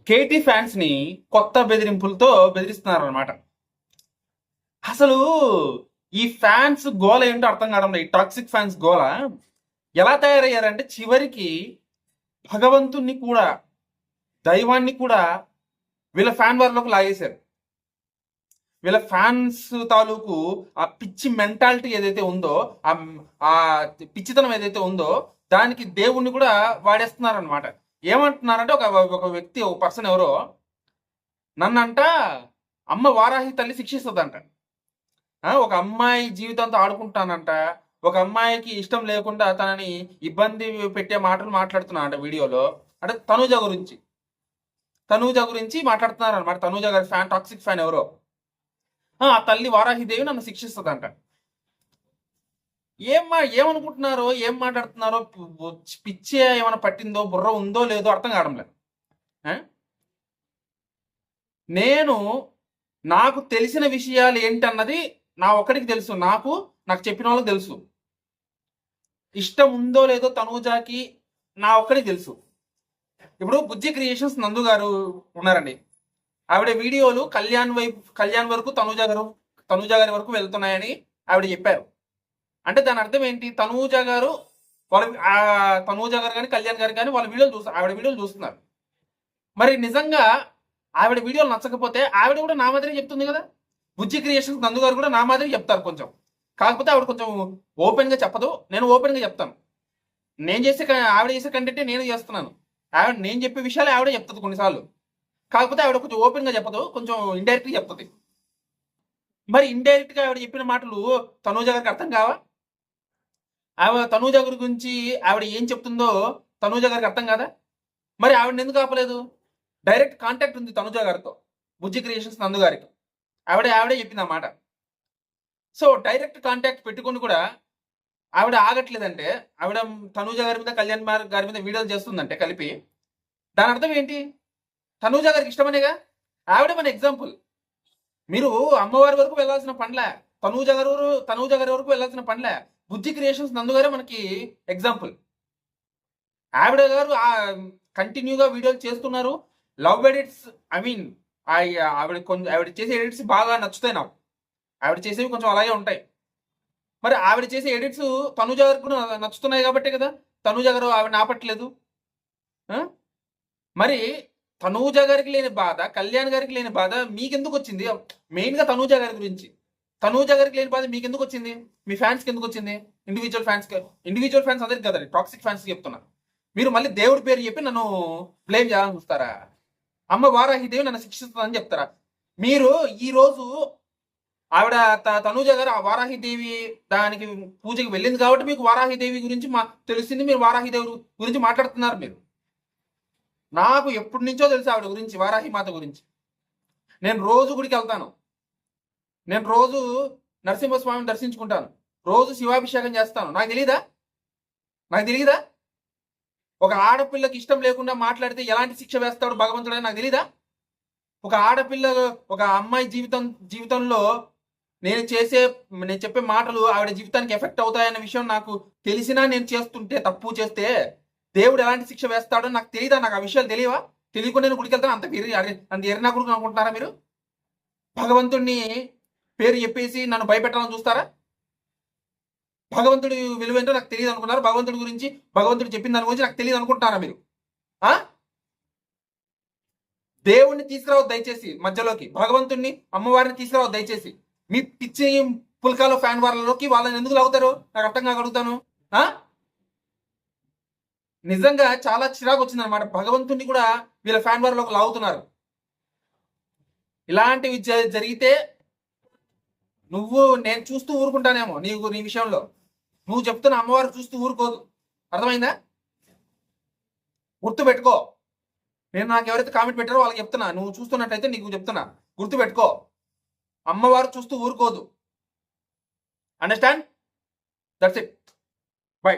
KT fans ని కొత్త బెదిరింపులతో బెదిరిస్తున్నారు అనమాట. అసలు ఈ ఫ్యాన్స్ గోల ఏంటో అర్థం కావడం లేదు. ఈ టాక్సిక్ ఫ్యాన్స్ గోల ఎలా తయారయ్యారంటే చివరికి భగవంతుణ్ణి కూడా, దైవాన్ని కూడా వీళ్ళ ఫ్యాన్ వార్లోకి లాగేశారు. వీళ్ళ ఫ్యాన్స్ తాలూకు ఆ పిచ్చి మెంటాలిటీ ఏదైతే ఉందో, ఆ పిచ్చితనం ఏదైతే ఉందో దానికి దేవుణ్ణి కూడా వాడేస్తున్నారు అనమాట. ఏమంటున్నారంటే ఒక వ్యక్తి, ఒక పర్సన్ ఎవరో నన్నంట అమ్మ వారాహి తల్లి శిక్షిస్తుందంట. ఒక అమ్మాయి జీవితంతో ఆడుకుంటానంట, ఒక అమ్మాయికి ఇష్టం లేకుండా తనని ఇబ్బంది పెట్టే మాటలు మాట్లాడుతున్నా అంట వీడియోలో. అంటే తనూజ గురించి మాట్లాడుతున్నారు అనమాట. తనూజ గారి ఫ్యాన్, టాక్సిక్ ఫ్యాన్ ఎవరో, ఆ తల్లి వారాహిదేవి నన్ను శిక్షిస్తుందంట. ఏమనుకుంటున్నారో, ఏం మాట్లాడుతున్నారో, పిచ్చే ఏమైనా పట్టిందో, బుర్ర ఉందో లేదో అర్థం కావడం లేదు. నాకు తెలిసిన విషయాలు ఏంటన్నది నా ఒక్కడికి తెలుసు, నాకు చెప్పిన వాళ్ళకి తెలుసు. ఇష్టం ఉందో లేదో తనూజాకి నా ఒక్కడికి తెలుసు. ఇప్పుడు బుజ్జి క్రియేషన్స్ నందు గారు ఉన్నారండి. ఆవిడ వీడియోలు కళ్యాణ్ వరకు తనూజ గారి వరకు వెళ్తున్నాయని ఆవిడ చెప్పారు. అంటే దాని అర్థం ఏంటి? తనూజ గారు కానీ కళ్యాణ్ గారు కానీ వాళ్ళ ఆవిడ వీడియోలు చూస్తున్నారు. మరి నిజంగా ఆవిడ వీడియోలు నచ్చకపోతే ఆవిడ కూడా నా మాదిరి చెప్తుంది కదా. బుజ్జి క్రియేషన్స్ నందు గారు కూడా నా మాదిరి చెప్తారు కొంచెం. కాకపోతే ఆవిడ కొంచెం ఓపెన్గా చెప్పదు, నేను ఓపెన్గా చెప్తాను. ఆవిడ చేసే కంటెంటే నేను చేస్తున్నాను. నేను చెప్పే విషయాలు ఆవిడే చెప్తుంది కొన్నిసార్లు. కాకపోతే ఆవిడ కొంచెం ఓపెన్గా చెప్పదు, కొంచెం ఇండైరెక్ట్గా చెప్తుంది. మరి ఇండైరెక్ట్గా ఆవిడ చెప్పిన మాటలు తనూజ గారికి అర్థం కావా? తనూజ గారి గురించి ఆవిడ ఏం చెప్తుందో తనూజ గారికి అర్థం కాదా? మరి ఆవిడని ఎందుకు ఆపలేదు? డైరెక్ట్ కాంటాక్ట్ ఉంది తనూజ గారితో, బుజ్జి క్రియేషన్స్ నందు గారికి. ఆవిడే చెప్పింది ఆ మాట. సో డైరెక్ట్ కాంటాక్ట్ పెట్టుకొని కూడా ఆవిడ ఆగట్లేదంటే, ఆవిడ తనూజ గారి మీద, కళ్యాణ్ గారి మీద వీడియోలు చేస్తుందంటే కలిపి, దాని అర్థం ఏంటి? తనూజ గారికి ఇష్టమనేగా. ఆవిడ మన ఎగ్జాంపుల్. మీరు అమ్మవారి వరకు వెళ్ళాల్సిన పనిలే, తనూజ గారి వరకు వెళ్ళాల్సిన పనిలే. బుజ్జి క్రియేషన్స్ నందు గారే మనకి ఎగ్జాంపుల్. ఆవిడ గారు కంటిన్యూగా వీడియోలు చేస్తున్నారు. లవ్ ఎడిట్స్, ఆవిడ చేసే ఎడిట్స్ బాగా నచ్చుతాయి నాకు. ఆవిడ చేసేవి కొంచెం అలాగే ఉంటాయి. మరి ఆవిడ చేసే ఎడిట్స్ తనూజ గారికి కూడా నచ్చుతున్నాయి కాబట్టే కదా తనూజ గారు ఆవిడ ఆపట్లేదు. మరి తనూజ గారికి లేని బాధ, కళ్యాణ్ గారికి లేని బాధ మీకెందుకు వచ్చింది? మెయిన్గా తనూజ గారి గురించి. తనూజ గారికి లేని బాధ మీకెందుకు వచ్చింది? మీ ఫ్యాన్స్కి ఎందుకు వచ్చింది? ఇండివిజువల్ ఫ్యాన్స్ అందరికి కదండి, టాక్సిక్ ఫ్యాన్స్కి చెప్తున్నా. మీరు మళ్ళీ దేవుడి పేరు చెప్పి నన్ను బ్లేమ్ చేయాలని చూస్తారా? అమ్మ వారాహిదేవి నన్ను శిక్షిస్తుందని చెప్తారా? మీరు ఈరోజు ఆవిడ తనూజ గారు ఆ వారాహిదేవి దానికి పూజకి వెళ్ళింది కాబట్టి మీకు వారాహిదేవి గురించి తెలిసింది. మీరు వారాహిదేవి గురించి మాట్లాడుతున్నారు. మీరు, నాకు ఎప్పటి నుంచో తెలుసు ఆవిడ గురించి, వారాహి మాత గురించి. నేను రోజు గుడికి వెళ్తాను, నేను రోజు నరసింహస్వామిని దర్శించుకుంటాను, రోజు శివాభిషేకం చేస్తాను. నాకు తెలీదా? ఒక ఆడపిల్లకి ఇష్టం లేకుండా మాట్లాడితే ఎలాంటి శిక్ష వేస్తాడు భగవంతుడని నాకు తెలీదా? ఒక ఆడపిల్ల, ఒక అమ్మాయి జీవితంలో నేను చెప్పే మాటలు ఆవిడ జీవితానికి ఎఫెక్ట్ అవుతాయన్న విషయం నాకు తెలిసినా నేను చేస్తుంటే, తప్పు చేస్తే దేవుడు ఎలాంటి శిక్ష వేస్తాడో నాకు తెలియదా? నాకు ఆ విషయాలు తెలియవా? తెలియకుండా నేను గుడికి వెళ్తాను. అంత ఎరినా కొడుకు అనుకుంటున్నారా మీరు? భగవంతుడిని పేరు చెప్పేసి నన్ను భయపెట్టాలని చూస్తారా? భగవంతుడి విలువ ఏంటో నాకు తెలియదు అనుకున్నారు. భగవంతుడు చెప్పిన దాని గురించి నాకు తెలియదు అనుకుంటున్నారా మీరు? దేవుణ్ణి తీసుకురావద్దు దయచేసి మధ్యలోకి. భగవంతుడిని, అమ్మవారిని తీసుకురావద్దు దయచేసి. మీ పిచ్చి పుల్కాలో ఫ్యాన్ వార్లలోకి వాళ్ళని ఎందుకు లాగుతారు? నాకు అర్థం కాగలుగుతాను. నిజంగా చాలా చిరాకు వచ్చింది అనమాట. భగవంతుడిని కూడా వీళ్ళ ఫ్యాన్ వార్లోకి లాగుతున్నారు. ఇలాంటివి జరిగితే నేను చూస్తూ ఊరుకుంటానేమో నీ విషయంలో. నువ్వు చెప్తున్న అమ్మవారు చూస్తూ ఊరుకోదు. అర్థమైందా? గుర్తు పెట్టుకో. నాకు ఎవరైతే కామెంట్ పెట్టారో వాళ్ళకి చెప్తున్నా, నువ్వు చూస్తున్నట్టయితే నీకు చెప్తున్నా, గుర్తు పెట్టుకో. అమ్మవారు చూస్తూ ఊరుకోదు. అండర్స్టాండ్? That's it. బై.